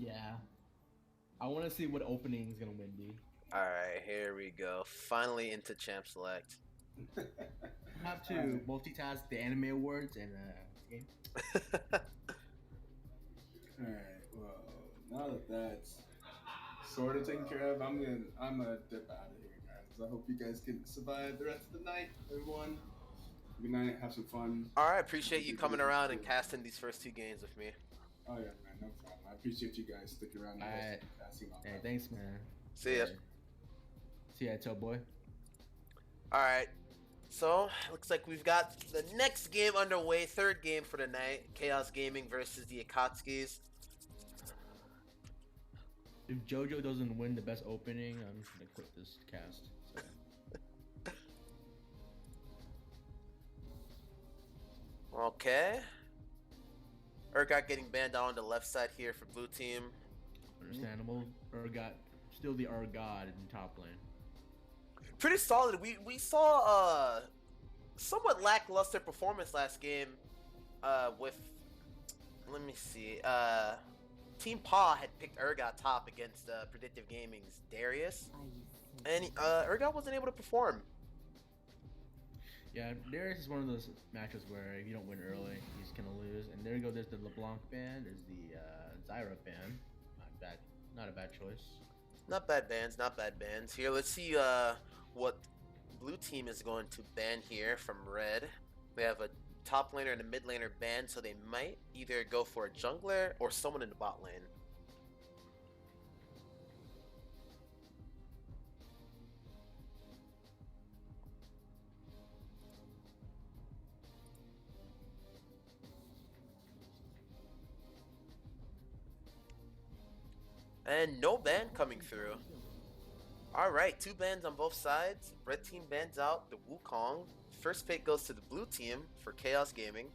Yeah. I want to see what opening is gonna win be. Alright, here we go. Finally into Champ Select. I have to Alright, multitask the anime awards and this game. alright. Well, now that that's sort of taken care of, I'm gonna dip out of here, guys. I hope you guys can survive the rest of the night, everyone. Good night. Have some fun. Alright, appreciate you Good coming night. around and casting these first two games with me. Oh yeah, man, no problem. I appreciate you guys sticking around the rest Alright. of the casting on Hey, that. thanks, man. See ya. See ya, toe boy. Alright, so looks like we've got the next game underway, third game for the night. Chaos Gaming versus the Akatsukis. If JoJo doesn't win the best opening, I'm just gonna quit this cast. So. Okay. Urgot getting banned down on the left side here for blue team. Understandable. Urgot, still the Urgod in top lane. Pretty solid. We saw somewhat lackluster performance last game with, let me see, Team Paw had picked Urgot top against Predictive Gaming's Darius, and Urgot wasn't able to perform. Yeah, Darius is one of those matches where if you don't win early, he's gonna lose. And there you go. There's the LeBlanc ban. There's the Zyra ban. Not bad. Not a bad choice. Not bad bans, not bad bans. Here, let's see what blue team is going to ban here from red. They have a top laner and a mid laner banned, so they might either go for a jungler or someone in the bot lane. And no ban coming through. Alright, two bans on both sides. Red team bans out the Wukong. First pick goes to the blue team for Chaos Gaming.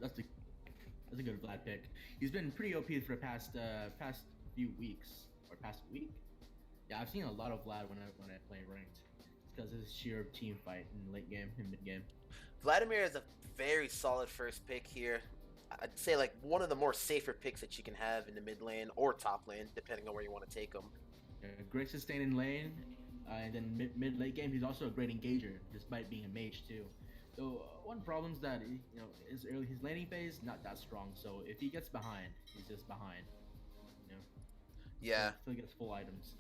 That's a good Vlad pick. He's been pretty OP for the past few weeks or past week. Yeah, I've seen a lot of Vlad when I play ranked. It's because of his sheer team fight in late game and mid game. Vladimir is a very solid first pick here. I'd say like one of the more safer picks that you can have in the mid lane or top lane, depending on where you want to take him. Great sustain in lane, and then mid late game he's also a great engager, despite being a mage too. So one problem is that his laning phase not that strong. So if he gets behind, he's just behind. You know, Yeah, until he gets full items.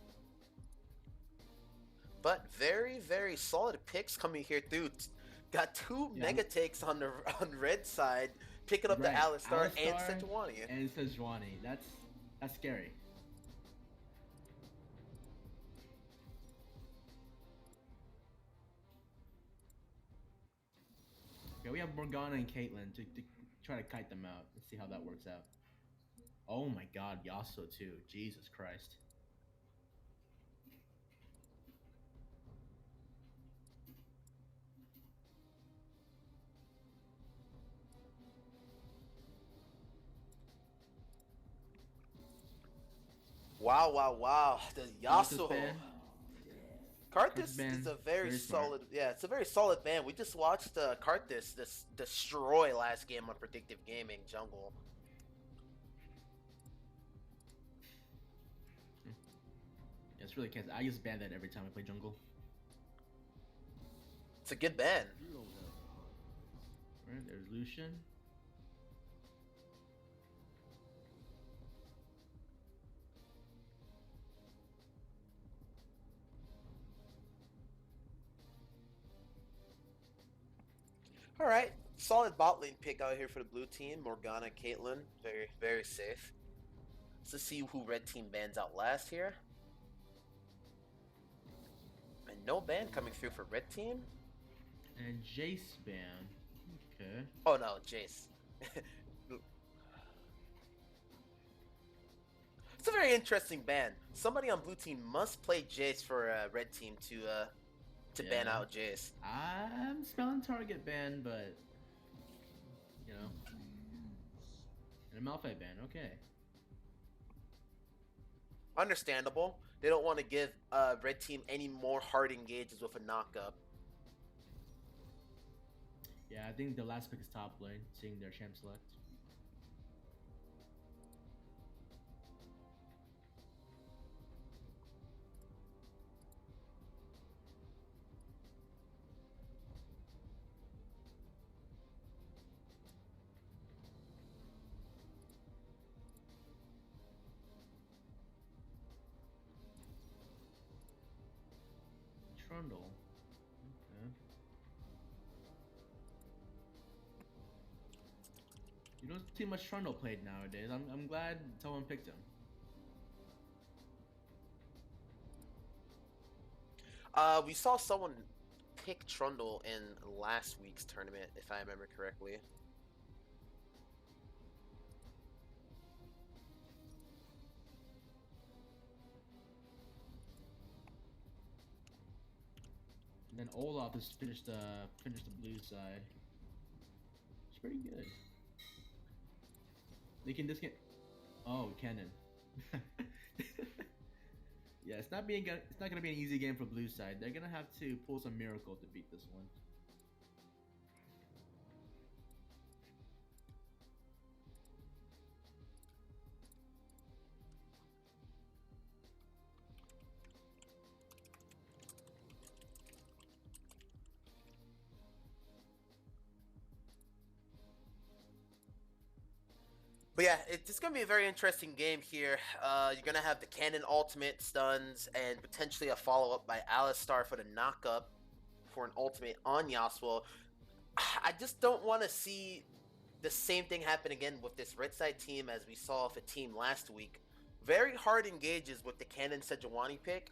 but very, very solid picks coming here through. Got two Yeah. mega takes on the red side, picking up the Alistar and Sejuani. And Sejuani. That's scary. Yeah, we have Morgana and Caitlyn to try to kite them out. Let's see how that works out. Oh my god, Yasuo too. Jesus Christ. Wow, wow, wow. The Karthus Yasuo. ban. Karthus ban, is a very very smart. solid, yeah, it's a very solid ban. We just watched Karthus destroy last game on Predictive Gaming Jungle. Yeah, it's really can't. I just ban that every time I play jungle. It's a good ban. Alright, there's Lucian. All right, solid bot lane pick out here for the blue team. Morgana, Caitlyn, very, very safe. Let's see who red team bans out last here. And no ban coming through for red team. And Jace ban. Okay. Oh no, Jace. It's a very interesting ban. Somebody on blue team must play Jace for red team to ban Yeah. out Jace. I'm smelling target ban, but you know. Malphite ban. Okay. Understandable. They don't want to give red team any more hard engages with a knockup. Yeah, I think the last pick is top lane, seeing their champ select. Trundle. Okay. You don't see much Trundle played nowadays. I'm glad someone picked him. We saw someone pick Trundle in last week's tournament, if I remember correctly. And then Olaf has finished the blue side. It's pretty good. They can just get. Oh, Cannon. Yeah, it's not gonna be an easy game for blue side. They're gonna have to pull some miracle to beat this one. But yeah, it's going to be a very interesting game here. You're going to have the Cannon ultimate stuns and potentially a follow-up by Alistar for the knockup for an ultimate on Yasuo. I just don't want to see the same thing happen again with this red side team as we saw with a team last week. Very hard engages with the Cannon Sejuani pick,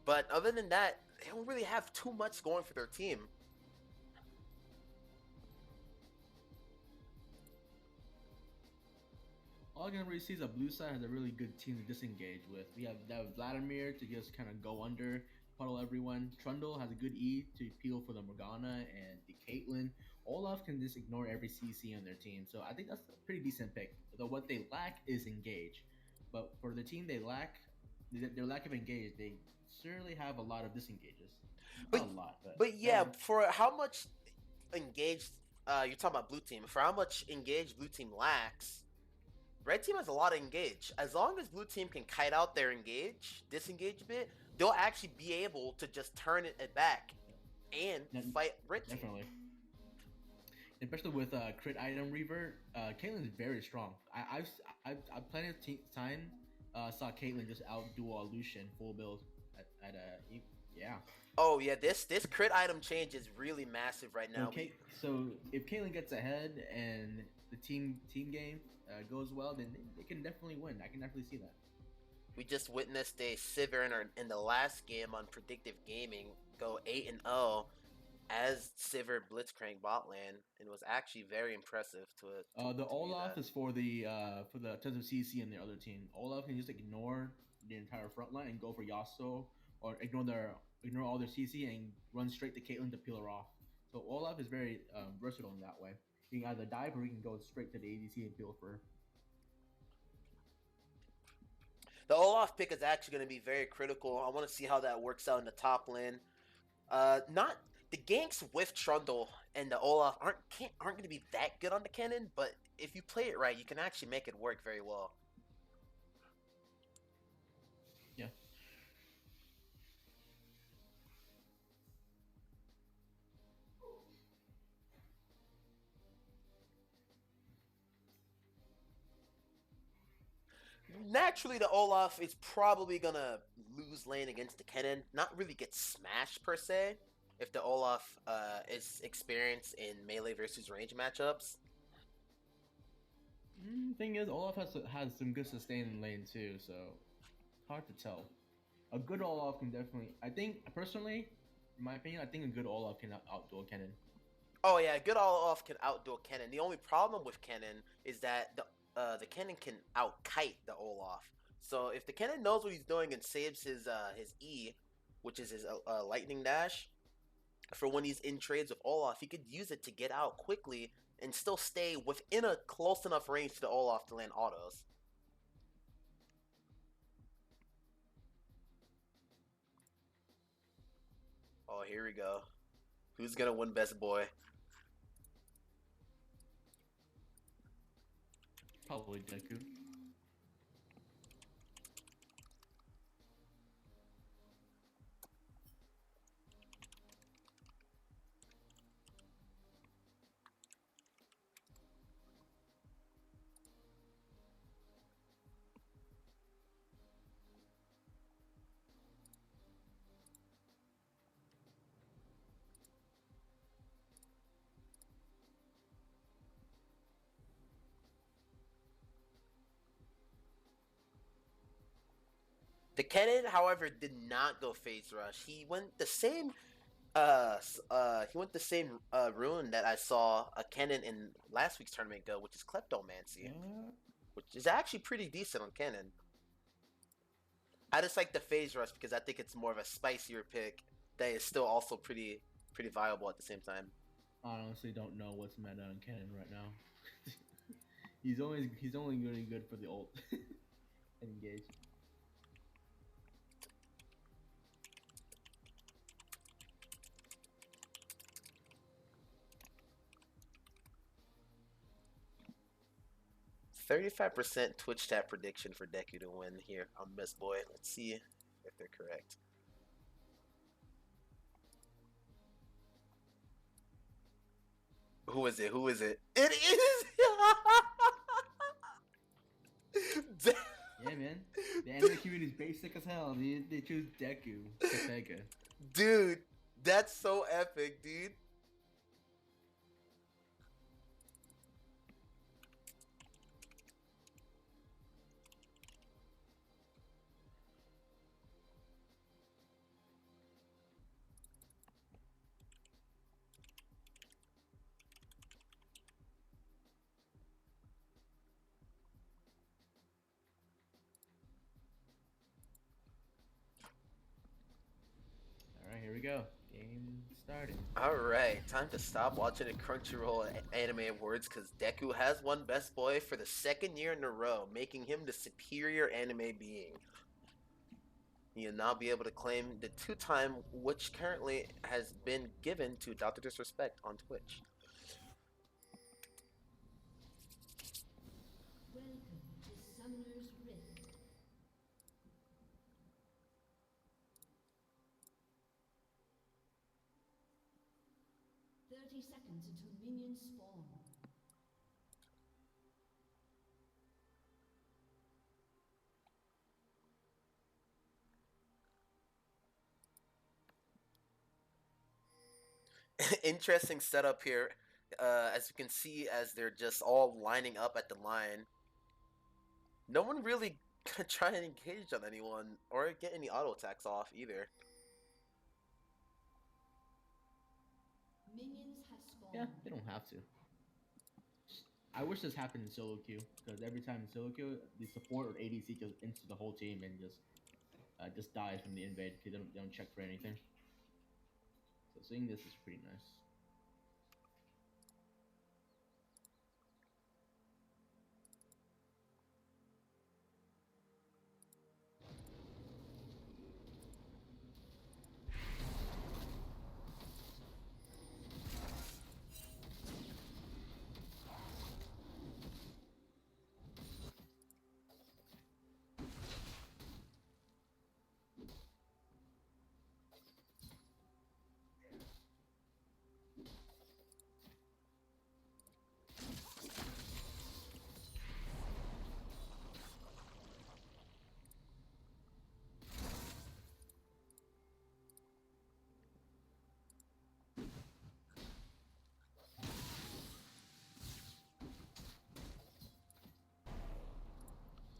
but other than that, they don't really have too much going for their team. All I can really see is that blue side has a really good team to disengage with. We have that Vladimir to just kind of go under, puddle everyone. Trundle has a good E to peel for the Morgana and the Caitlyn. Olaf can just ignore every CC on their team, so I think that's a pretty decent pick. Though what they lack is engage, but for the team they lack, their lack of engage, they certainly have a lot of disengages. But, Not a lot, but yeah, for how much engaged you're talking about blue team, for how much engaged blue team lacks, red team has a lot of engage. As long as blue team can kite out their disengage bit, they'll actually be able to just turn it back and fight red team. Definitely. Especially with crit item revert, Caitlyn is very strong. I've plenty of time saw Caitlyn just outduel Lucian full build at yeah. Oh yeah, this crit item change is really massive right now. So if Caitlyn gets ahead and the team game goes well, then they can definitely win. I can definitely see that. We just witnessed a Sivir in the last game on Predictive Gaming go 8-0 as Sivir Blitzcrank bot lane, and it was actually very impressive the Olaf is for the tons of CC in the other team. Olaf can just ignore the entire front line and go for Yasuo, or ignore all their CC and run straight to Caitlyn to peel her off. So Olaf is very versatile in that way. He can either dive or he can go straight to the ADC and peel for her. The Olaf pick is actually going to be very critical. I want to see how that works out in the top lane. Not the ganks with Trundle and the Olaf aren't going to be that good on the Cannon, but if you play it right, you can actually make it work very well. Yeah. Naturally, the Olaf is probably gonna lose lane against the Kennen. Not really get smashed per se, if the Olaf is experienced in melee versus range matchups. Thing is, Olaf has some good sustain in lane too, so hard to tell. A good Olaf can definitely. I think personally, in my opinion, I think a good Olaf can outduel Kennen. Oh yeah, a good Olaf can outduel Kennen. The only problem with Kennen is that the Kennen can out-kite the Olaf. So if the Kennen knows what he's doing and saves his E, which is his lightning dash, for when he's in trades with Olaf, he could use it to get out quickly and still stay within a close enough range to the Olaf to land autos. Oh, here we go. Who's gonna win best boy? Probably Deku. The Kennen, however, did not go phase rush. He went the same rune that I saw a Kennen in last week's tournament go, which is Kleptomancy, which is actually pretty decent on Kennen. I just like the phase rush because I think it's more of a spicier pick that is still also pretty viable at the same time. I honestly don't know what's meta on Cannon right now. he's only really good for the ult and engage. %35% Twitch chat prediction for Deku to win here on Best Boy. Let's see if they're correct. Who is it? Who is it? It is. Yeah, man. The anime community is basic as hell. They choose Deku. Kateka. Dude, that's so epic, dude. Alright, here we go. Game started. Alright, time to stop watching the Crunchyroll Anime Awards because Deku has won Best Boy for the second year in a row, making him the superior anime being. He'll now be able to claim the 2-time, which currently has been given to Dr. Disrespect on Twitch. Welcome to Summoner's Rift. "30 seconds until minions spawn." Interesting setup here. As you can see, as they're just all lining up at the line, no one really gonna try and engage on anyone or get any auto attacks off either. Minions have spawned. Yeah, they don't have to. I wish this happened in solo queue because every time in solo queue, the support or ADC goes into the whole team and just dies from the invade because they don't check for anything. So seeing this is pretty nice.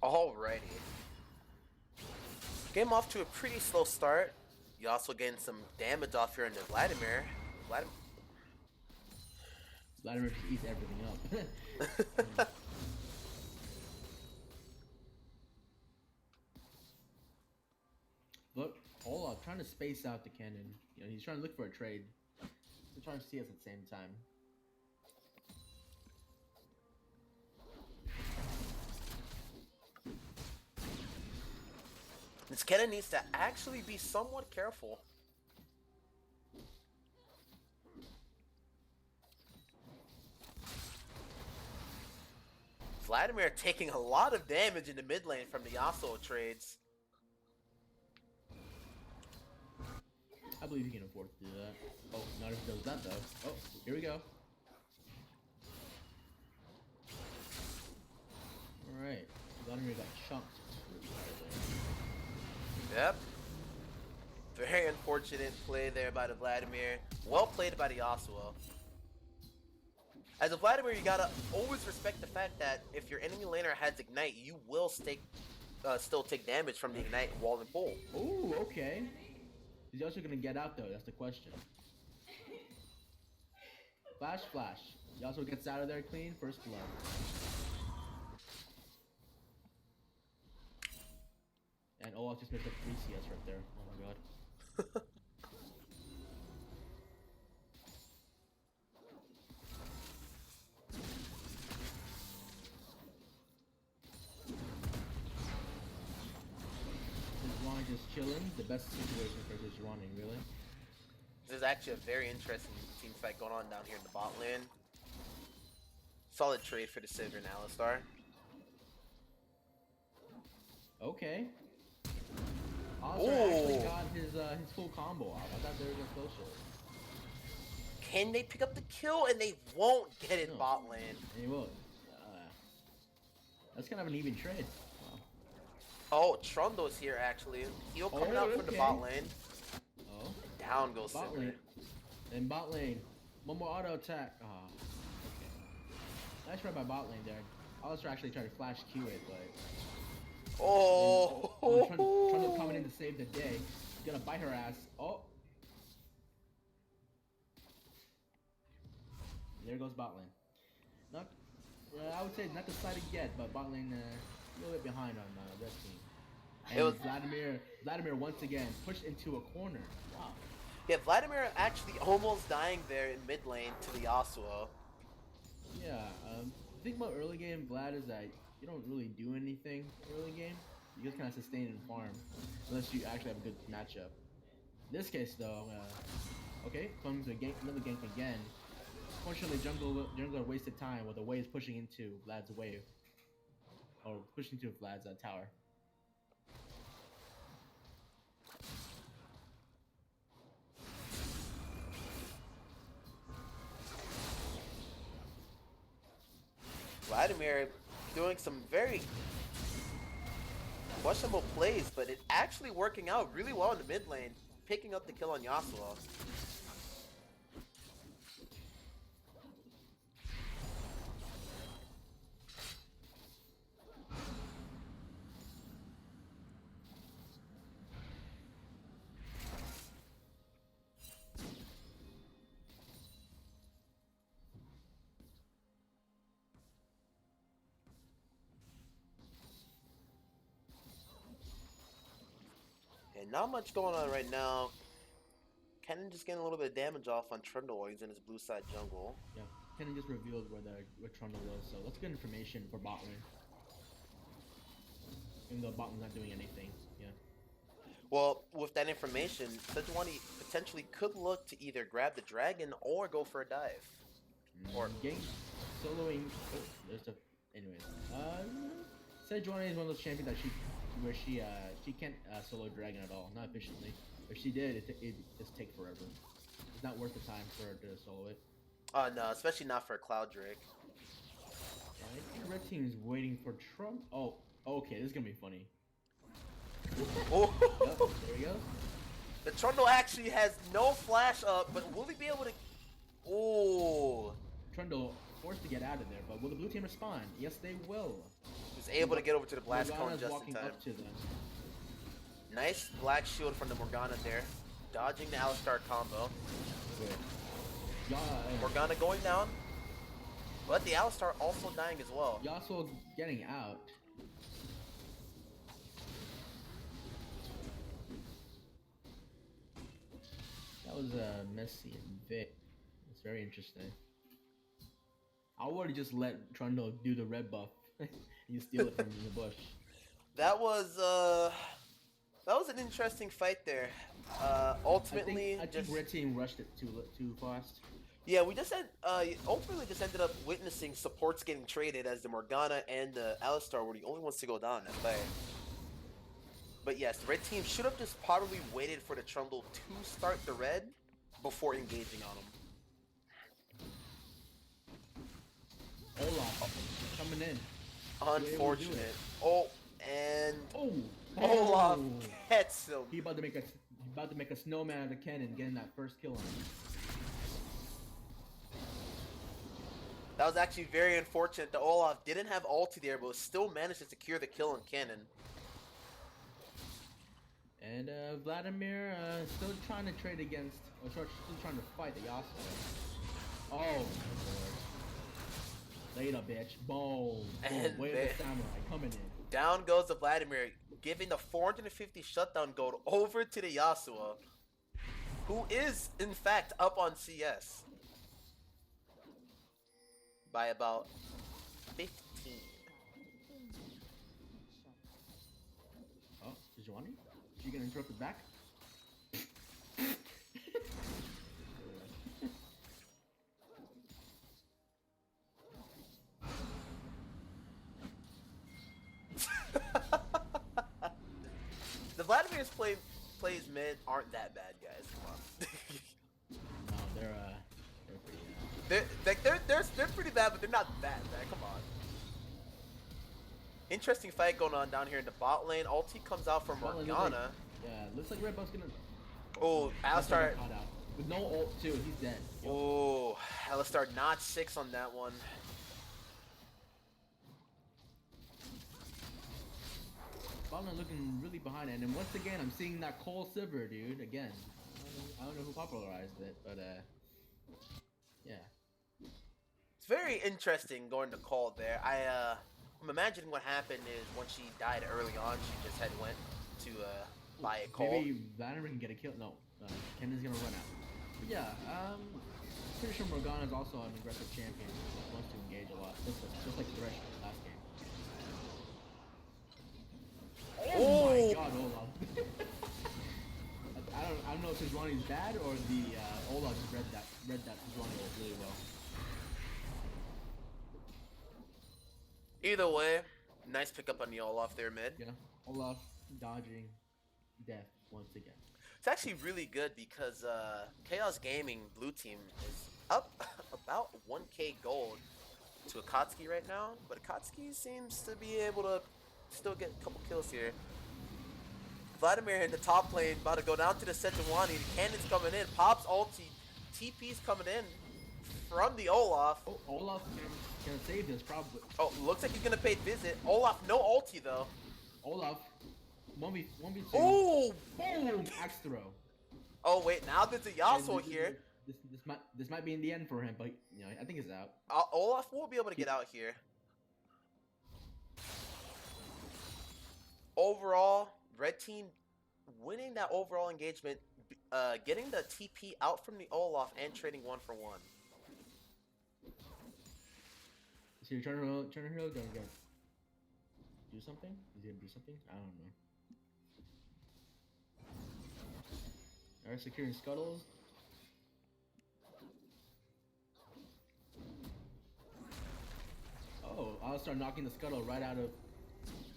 Alrighty. Game off to a pretty slow start. You also getting some damage off here into Vladimir. Vladimir just eats everything up. But Olaf trying to space out the cannon. You know, he's trying to look for a trade. He's trying to see us at the same time. means Kennen needs to actually be somewhat careful. Vladimir taking a lot of damage in the mid lane from the Yasuo trades. I believe he can afford to do that. Oh, not if he does that though. Oh, here we go. Alright. Vladimir got chunked. Yep. Very unfortunate play there by the Vladimir. Well played by the Yasuo. As a Vladimir, you gotta always respect the fact that if your enemy laner has Ignite, you will still take damage from the Ignite wall and pull. Oh, okay. He's also gonna get out though, that's the question. Flash, flash. He also gets out of there clean, first blood. And I just missed a 3 CS right there. Oh my god. Ron just chilling. The best situation for this running, really. There's actually a very interesting team fight going on down here in the bot lane. Solid trade for the Sivir and Alistar. Okay. Alistar actually got his full combo off. I thought they were just social. Can they pick up the kill? And they won't get it No. bot lane. And he will. That's kind of an even trade. Wow. Oh, Trundle's here actually. He'll coming out from the okay. bot lane. Oh. Down goes Bot Sivir. lane. Then bot lane. One more auto attack. Ah. Okay. Nice try by bot lane there. Alistar actually tried to flash Q it, but Oh! Trundle coming in to save the day. He's gonna bite her ass. Oh. There goes bot lane. Not, I would say not decided yet, but bot lane a little bit behind on red team. And It was Vladimir once again pushed into a corner. Wow. Yeah, Vladimir actually almost dying there in mid lane to the Yasuo. Yeah. The thing about early game Vlad is that you don't really do anything early game. You just kind of sustain and farm, unless you actually have a good matchup. In this case, though, okay, comes a gank, another gank again. Fortunately, jungler wasted time while the wave is pushing into Vlad's wave, or pushing into Vlad's tower. Vladimir doing some very questionable plays, but it actually working out really well in the mid lane, picking up the kill on Yasuo. And not much going on right now. Kennen just getting a little bit of damage off on Trundle while he's in his blue side jungle. Yeah, Kennen just revealed where Trundle was, so that's good information for bot lane. Even though bot lane's not doing anything, yeah. Well, with that information, Sejuani potentially could look to either grab the dragon or go for a dive. Or Gank, soloing. Oh, there's a. Anyways, Sejuani is one of those champions that she can't solo dragon at all, not efficiently. If she did, it just take forever. It's not worth the time for her to solo it. no, especially not for a Cloud Drake. Yeah, I think red team is waiting for Trump. Oh, okay, this is gonna be funny. Oh, Yep, there he goes. the Trundle actually has no flash up, but will he be able to? Oh, Trundle forced to get out of there, but will the blue team respond? Yes, they will. he's able to get over to the blast cone Morgana's just in walking time. up to them. Nice black shield from the Morgana there, dodging the Alistar combo. Good. Yeah, Morgana going down, but the Alistar also dying as well. Yasuo getting out. That was messy and Vic. It's very interesting. I would have just let Trundle do the red buff. You steal it from the bush. That was That was an interesting fight there. I think Ultimately, I think just red team rushed it too fast. yeah, we just had ultimately just ended up witnessing supports getting traded as the Morgana and the Alistar were the only ones to go down in that fight. But yes, the red team should have just probably waited for the Trundle to start the red before engaging on him. Olaf coming in. Unfortunate. Oh, and Oh, Olaf oh. gets him. He about to make a snowman out of cannon, getting that first kill on him. That was actually very unfortunate. The Olaf didn't have ulti there, but still managed to secure the kill on cannon. And Vladimir still trying to trade against, or still trying to fight the Yasuo. Oh, my lord. Later, bitch. Boom. And Way of the samurai coming in. Down goes the Vladimir, giving the 450 shutdown gold over to the Yasuo, who is, in fact, up on CS by about 15. Oh, Sejuani? She gonna interrupt it back? The Vladimir's plays mid aren't that bad, guys. Come on. No, they're pretty they're pretty bad, but they're not that bad. Come on. Interesting fight going on down here in the bot lane. Ulti comes out from Bot lane Morgana. yeah, looks like Red Buff's gonna... Oh, Alistar. Caught out. With no ult, too, he's dead. Oh, Alistar not 6 on that one. Bot lane looking really behind it, and then once again, I'm seeing that Cole Silver, dude, again. I don't know who popularized it, but, yeah. It's very interesting going to call there. I'm imagining what happened is when she died early on, she just had went to buy a call. Maybe Vladimir can get a kill. No, Kenan's gonna run out. But yeah, pretty sure Morgana's also an aggressive champion. Wants to engage a lot, just like Thresh last game. Oh my god, Olaf. I don't know if Sejuani's bad or the Olaf just read that Sejuani really well. Either way, nice pickup on the Olaf there mid. Yeah, Olaf dodging death once again. It's actually really good because Chaos Gaming Blue Team is up about 1k gold to Akatsuki right now, but Akatsuki seems to be able to still get a couple kills here. Vladimir in the top lane, about to go down to the Sejuani. The cannon's coming in. Pop's ulti. TP's coming in from the Olaf. Oh, Olaf can save this probably. Oh, looks like he's gonna pay visit. Olaf, no ulti though. Olaf, 1v2. Oh! Boom! Axe throw. Oh wait, now there's a Yasuo here. This might be in the end for him, but you know I think it's out. Olaf will be able to get out here. Overall, red team winning that overall engagement, getting the TP out from the Olaf and trading 1-for-1. Is your Turner Hill gonna do something? Is he gonna do something? I don't know. Alright, securing scuttles. Oh, I'll start knocking the scuttle right out of.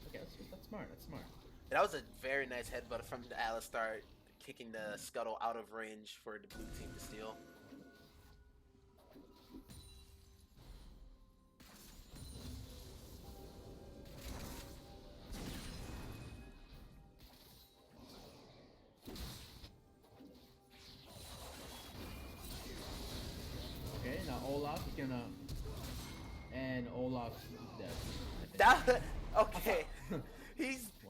Okay, that's smart. That's smart. That was a very nice headbutt from the Alistar, kicking the scuttle out of range for the blue team to steal. Okay, now Olaf is gonna. And Olaf is dead. That okay.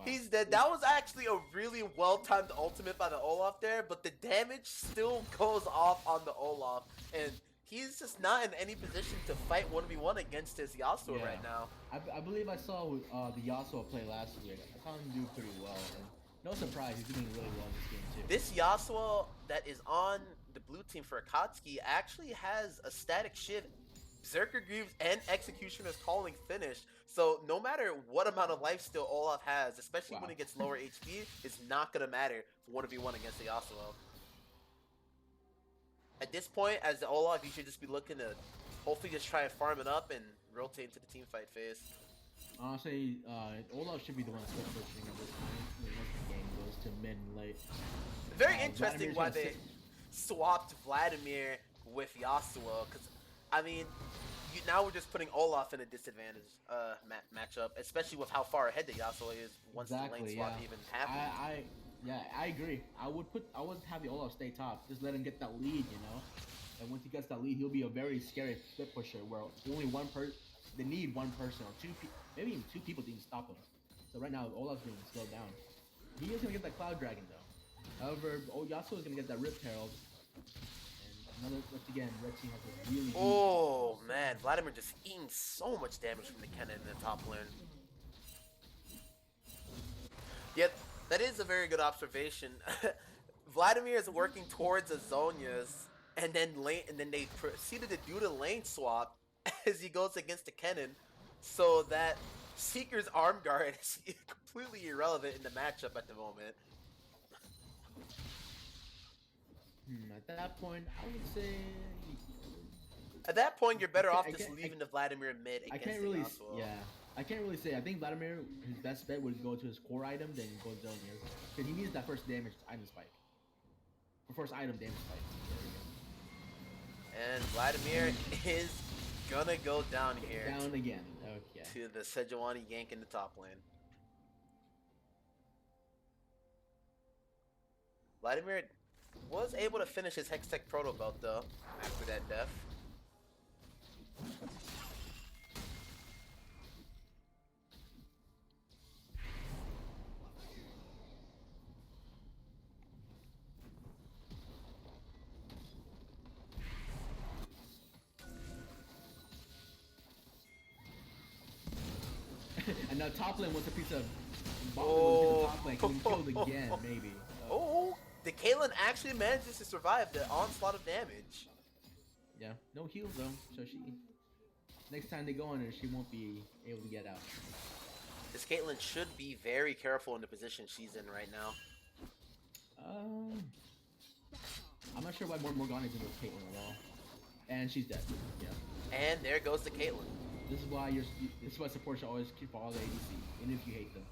He's dead. That was actually a really well-timed ultimate by the Olaf there, but the damage still goes off on the Olaf, and he's just not in any position to fight 1v1 against his Yasuo Yeah. right now. I believe I saw the Yasuo play last week. I saw him do pretty well. And no surprise, he's doing really well in this game too. This Yasuo that is on the blue team for Akatsuki actually has a static shift, Berserker Greaves, and Executioner's Calling finished, So no matter what amount of life steal Olaf has, especially when Wow. it gets lower HP, it's not gonna matter for 1v1 against the Yasuo. At this point, as the Olaf, you should just be looking to hopefully just try and farm it up and rotate into the team fight phase. Honestly, Olaf should be the one still pushing at this point. Once the game goes to mid and late. Very interesting Vladimir's why gonna they sit- swapped Vladimir with Yasuo, because, I mean, now we're just putting Olaf in a disadvantage matchup, especially with how far ahead the Yasuo is once the lane swap even happens. I agree. I would have the Olaf stay top. Just let him get that lead, you know. And once he gets that lead, he'll be a very scary split pusher where only one person. They need one person or maybe even two people to even stop him. So right now, Olaf's being slowed down. He is gonna get that Cloud Dragon though. However, Yasuo is gonna get that Rift Herald. And once again, Red Team has a really. Oh man, Vladimir just eating so much damage from the cannon in the top lane. Yet, that is a very good observation. Vladimir is working towards a Zhonya's, and then they proceeded to do the lane swap as he goes against the cannon, so that Seeker's arm guard is completely irrelevant in the matchup at the moment. At that point, I would say. At that point, you're better off I just can't- leaving the Vladimir mid I against can't the really. Yasuo. Yeah. I can't really say. I think Vladimir, his best bet would go to his core item, then go to Zonia's. Because he needs that first damage item spike. Or first item damage spike. There And Vladimir is gonna go down we here go. Down again. Okay. to the Sejuani yank in the top lane. Vladimir was able to finish his Hextech Proto Belt though after that death. And now top lane wants a piece of. Oh. Top lane, getting killed again, maybe. Oh, the Caitlyn actually manages to survive the onslaught of damage. Yeah. No heals though, so she. Next time they go on her, she won't be able to get out. This Caitlyn should be very careful in the position she's in right now. I'm not sure why Morgana's in with Caitlyn at all. And she's dead. Yeah. And there goes the Caitlyn. This is why support should always keep all the ADC, even if you hate them.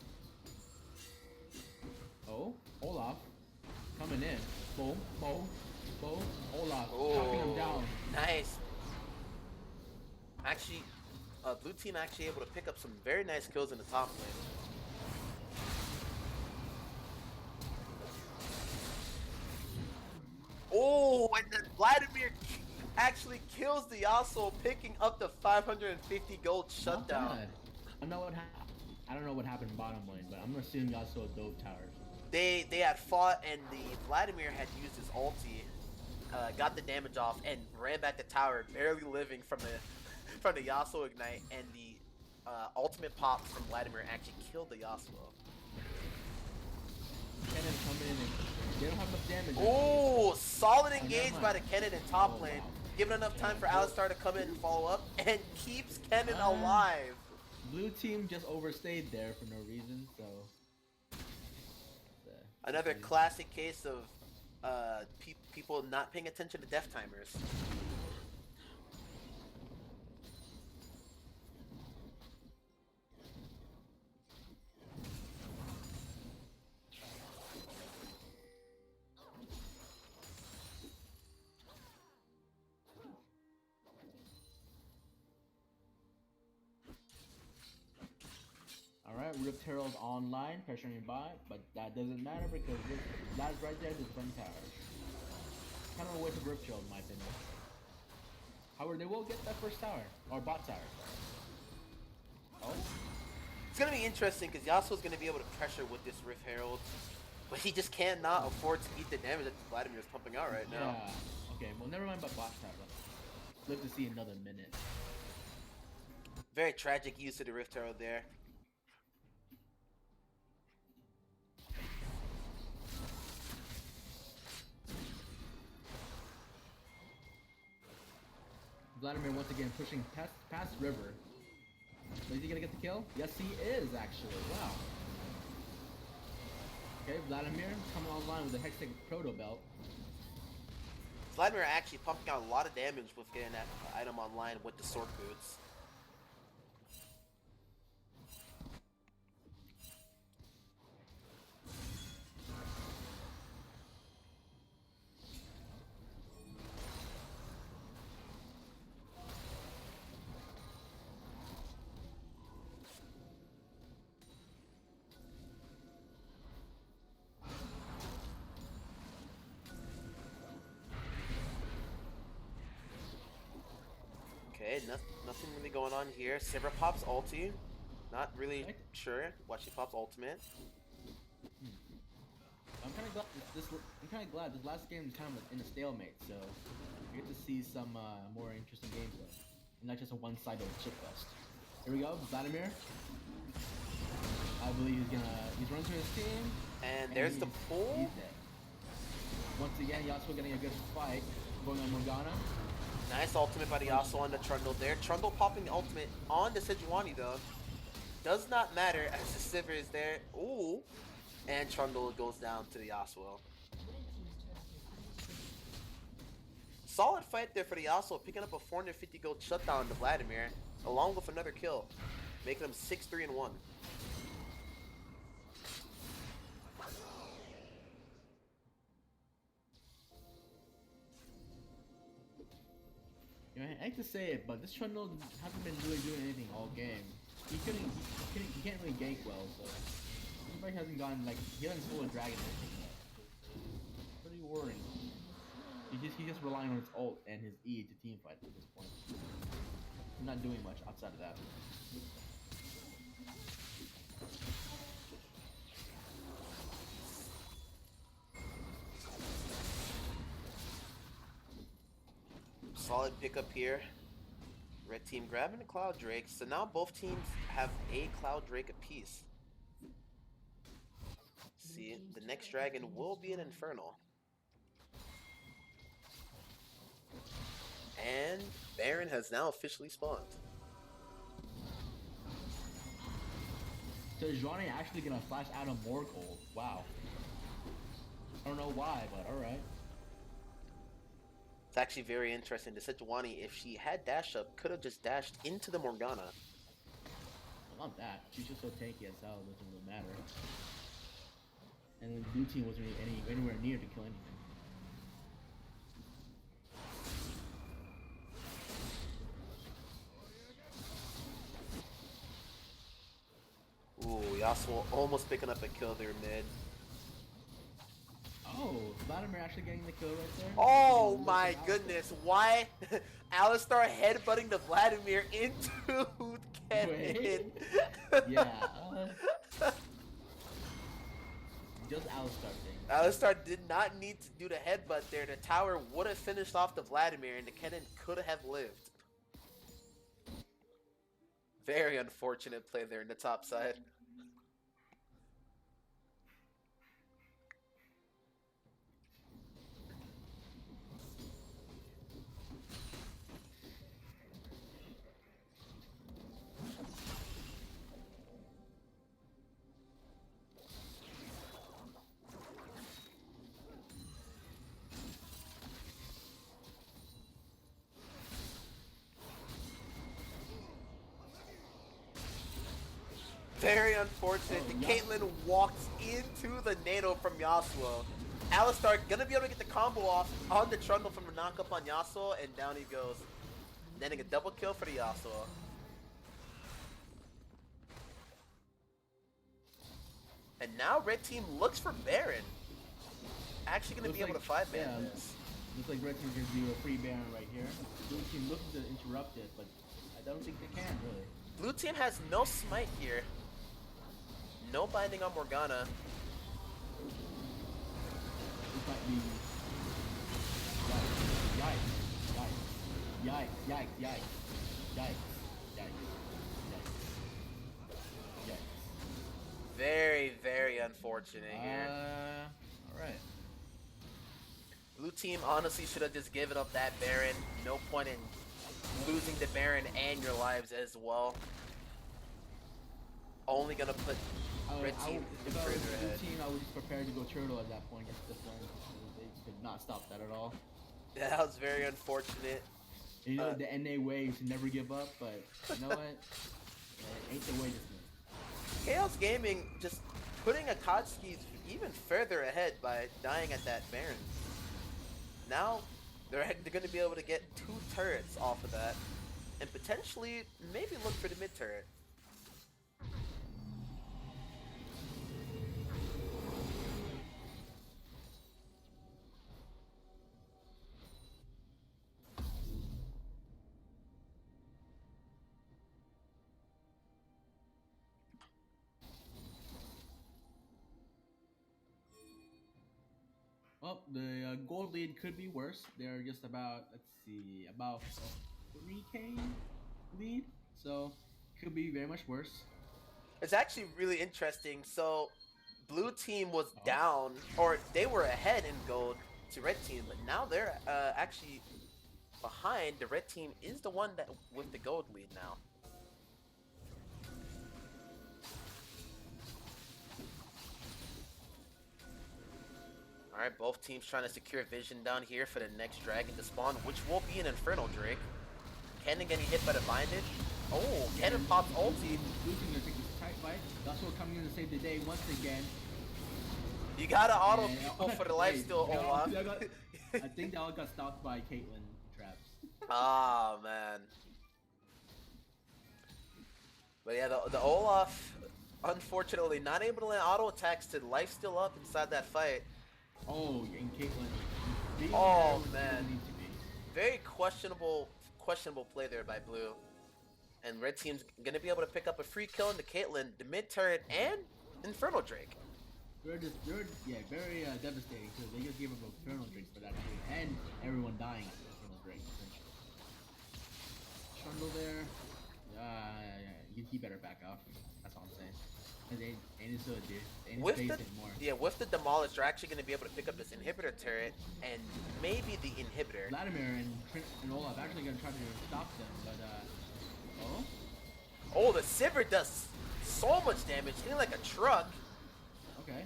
Oh, Olaf coming in. Boom, boom, boom. Olaf chopping him down. Nice. Actually, blue team actually able to pick up some very nice kills in the top lane. Oh, and then Vladimir actually kills the Yasuo, picking up the 550 gold Not shutdown. bad. I don't know what happened in bottom lane, but I'm assuming Yasuo dove towers. They had fought, and the Vladimir had used his ulti, got the damage off, and ran back the tower, barely living from the Yasuo ignite, and the ultimate pop from Vladimir actually killed the Yasuo. Cannon come in and they don't have enough damage. Oh, solid never engage mind. by the Kennen in top Oh, lane, wow. giving enough time for Alistar to come in and follow up, and keeps Kennen Ah. alive. Blue team just overstayed there for no reason, so. Another classic case of people not paying attention to death timers. Alright, Rift Herald online, pressuring by, but that doesn't matter because that's right there, the front tower. Kind of a waste of Rift Herald, in my opinion. However, they will get that first tower, or bot tower. Oh? It's gonna be interesting because Yasuo's gonna be able to pressure with this Rift Herald, but he just cannot afford to eat the damage that Vladimir is pumping out right now. Yeah. Okay, well, never mind about bot tower. Live to see another minute. Very tragic use of the Rift Herald there. Vladimir once again pushing past river. But is he gonna get the kill? Yes, he is actually. Wow. Okay, Vladimir coming online with the Hextech Proto Belt. Vladimir actually pumping out a lot of damage with getting that item online with the sword boots. Okay, nothing really going on here. Saber pops ulti. Not really sure what she pops ultimate. I'm kind of glad this last game is kind of in a stalemate, so we get to see some more interesting gameplay, and not just a one-sided shitfest. Here we go, Vladimir. I believe he's running to his team. And there's the pull. He's dead. Once again, Yasuo getting a good fight going on Morgana. Nice ultimate by the Yasuo on the Trundle there. Trundle popping the ultimate on the Sejuani though. Does not matter as the Sivir is there. Ooh. And Trundle goes down to the Yasuo. Solid fight there for the Yasuo, picking up a 450 gold shutdown to Vladimir, along with another kill, making him 6-3-1. You know, I hate to say it, but this Trundle hasn't been really doing anything all game. He can't really gank well, so he probably hasn't gotten he hasn't sold a dragon or anything yet. Pretty worrying. He's just relying on his ult and his E to team fight at this point. He's not doing much outside of that. Solid pickup here. Red team grabbing a Cloud Drake, so now both teams have a Cloud Drake apiece. See, the next dragon will be an Infernal. And Baron has now officially spawned. So is Johnny actually gonna flash out a more cold? Wow. I don't know why, but alright. It's actually very interesting. The Sejuani, if she had dash up, could have just dashed into the Morgana. Well, not that. She's just so tanky as hell, it doesn't really matter. And the blue team wasn't really anywhere near to kill anything. Ooh, Yasuo almost picking up a kill there mid. Oh, Vladimir actually getting the kill right there? Oh my goodness, why? Alistar headbutting the Vladimir into Kennen. Yeah. Just Alistar thing. Alistar did not need to do the headbutt there. The tower would have finished off the Vladimir and the Kennen could have lived. Very unfortunate play there in the top side. Very unfortunate. Oh, The Caitlyn walks into the nano from Yasuo. Alistar gonna be able to get the combo off on the Trundle from the knock up on Yasuo, and down he goes. Netting a double kill for the Yasuo. And now red team looks for Baron. Actually gonna be able to 5-man this. Looks like red team's gonna do a free Baron right here. Blue team looking to interrupt it, but I don't think they can really. Blue team has no smite here. No binding on Morgana. This might be... Yikes. Very, very unfortunate here. Alright. Blue team honestly should have just given up that Baron. No point in losing the Baron and your lives as well. only gonna put red team if I was further blue ahead. team, I would just prepare to go turtle at that point against the flank. They could not stop that at all. Yeah, that was very unfortunate. You know, the NA way is to never give up, but you know what? It ain't the way this game. Chaos Gaming just putting Akatsuki even further ahead by dying at that Baron. Now they're going to be able to get 2 turrets off of that, and potentially maybe look for the mid turret. Well, the gold lead could be worse. They're just about, let's see, about 3K lead. So, could be very much worse. It's actually really interesting. So, blue team was Oh. down, or they were ahead in gold to red team, but now they're actually behind. The red team is the one that with the gold lead now. Alright, both teams trying to secure vision down here for the next dragon to spawn, which will be an Infernal Drake. Cannon getting hit by the bindage. Oh, Cannon pops ulti. Blue team gonna take this tight fight. That's what coming in to save the day once again. You gotta auto And- people for the lifesteal, Hey, Olaf. I think that all got stopped by Caitlyn traps. Ah, man. But yeah, the Olaf, unfortunately, not able to land auto attacks to lifesteal up inside that fight. Oh, and Caitlyn. being Oh, there man. doesn't need to be. Very questionable play there by blue. And red team's gonna be able to pick up a free kill into Caitlyn, the mid turret, and Infernal Drake. They're very devastating because they just gave up Infernal Drake for that too, and everyone dying at the Infernal Drake. Trundle there, he better back off. That's all I'm saying. Cause they ain't so dude. They ain't With face the it more. with the demolish, they're actually gonna be able to pick up this inhibitor turret and maybe the inhibitor. Vladimir and Olaf actually gonna try to stop them, but oh, Oh, the Sivir does so much damage, hitting like a truck. okay.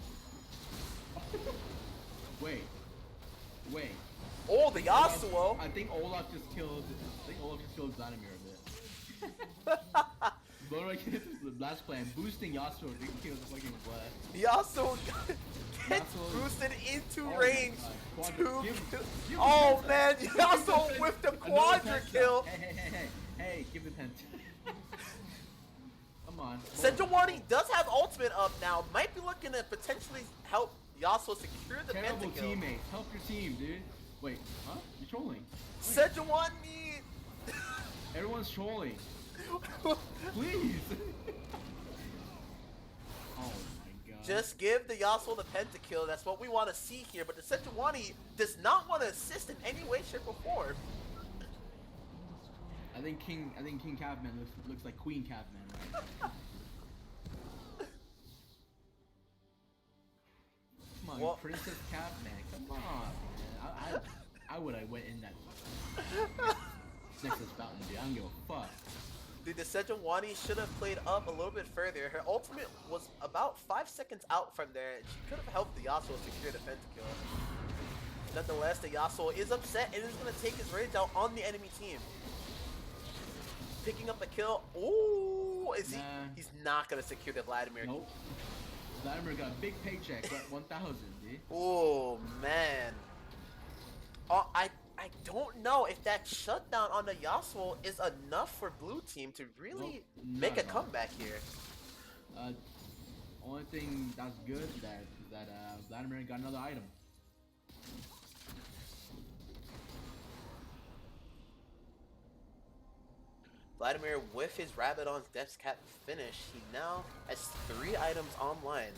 Wait. Oh, the Yasuo. I think Olaf just killed Vladimir a bit. But the last plan, boosting Yasuo didn't kill the fucking blood. Yasuo gets Yasuo- boosted into Oh my range. God. Give Oh the man, penta. Yasuo with the Another quadra penta. kill. Hey, give the pent. Come on. Sejuani does have ultimate up now. Might be looking to potentially help Yasuo secure the Terrible pentakill. teammates. Help your team, dude. Wait, huh? You're trolling. Wait, Sejuani. everyone's trolling. Please. Oh my god. Just give the Yasuo the pentakill. That's what we want to see here. But the Sejuani does not want to assist in any way, shape, or form. I think King Cavman looks like Queen Cavman. Right? Come on, Well- Princess Cavman. Come on, man. I would have went in that Nexus Fountain, dude. I don't give a fuck. Dude, the Sejuani should have played up a little bit further. Her ultimate was about 5 seconds out from there. She could have helped the Yasuo secure the pentakill. Nonetheless, the Yasuo is upset and is going to take his rage out on the enemy team. Picking up a kill. Ooh, is he? Nah. He's not going to secure the Vladimir. Nope. Vladimir got a big paycheck, got 1,000, dude. Oh man. I don't know if that shutdown on the Yasuo is enough for blue team to really Nope, make a not at all. comeback here. Only thing that's good is that Vladimir got another item. Vladimir, with his Rabadon's Death's Cap finish, he now has 3 items online.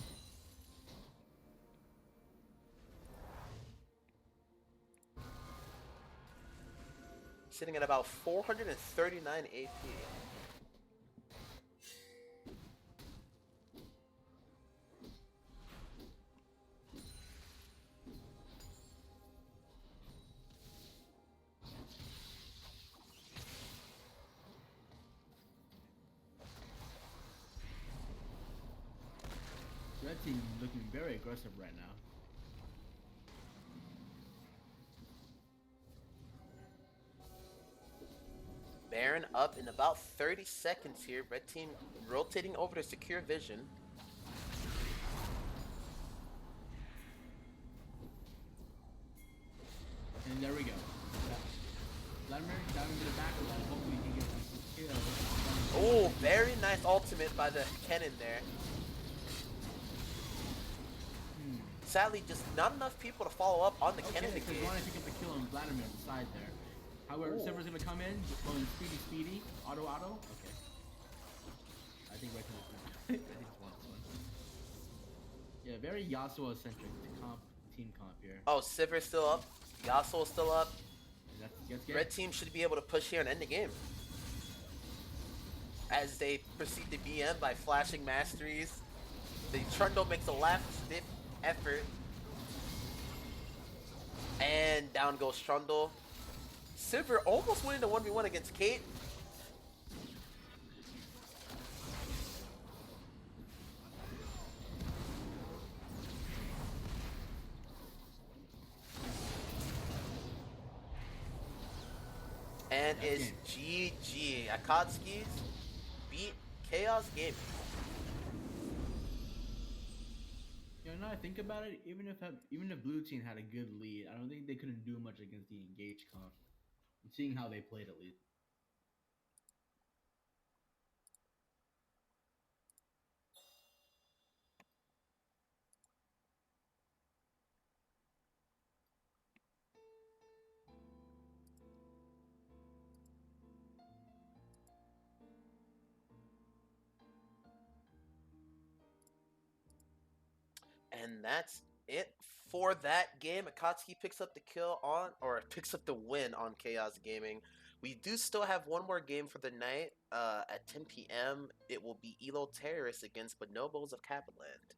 Sitting at about 439 AP. Red team looking very aggressive right now. Baron up in about 30 seconds here. Red team rotating over to secure vision. And there we go. Vladimir diving to the back line. Hopefully he can get some kill. Oh, very nice ultimate by the cannon there. Sadly, just not enough people to follow up on the cannon because engage. wanted to pick up the kill on Vladimir on the side there. However, Ooh. Silver's gonna come in, going speedy, auto. Okay. I think Red team is I think it's one this one. Yeah, very Yasuo centric team comp here. Oh, Sivir's still up. Yasuo's still up. And that's good. Red team should be able to push here and end the game. As they proceed to BM by flashing masteries. The Trundle makes a last ditch effort. And down goes Trundle. Sivir almost winning the 1v1 against Kate. And it's GG. Akatsuki's beat Chaos Gaming. You know, now I think about it, even if blue team had a good lead, I don't think they couldn't do much against the engaged comp. Seeing how they played at least. And that's it for that game. Akatsuki picks up the kill on, or picks up the win on Chaos Gaming. We do still have one more game for the night. At 10 p.m. It will be Elo Terrorists against Bonobos of Capital Land.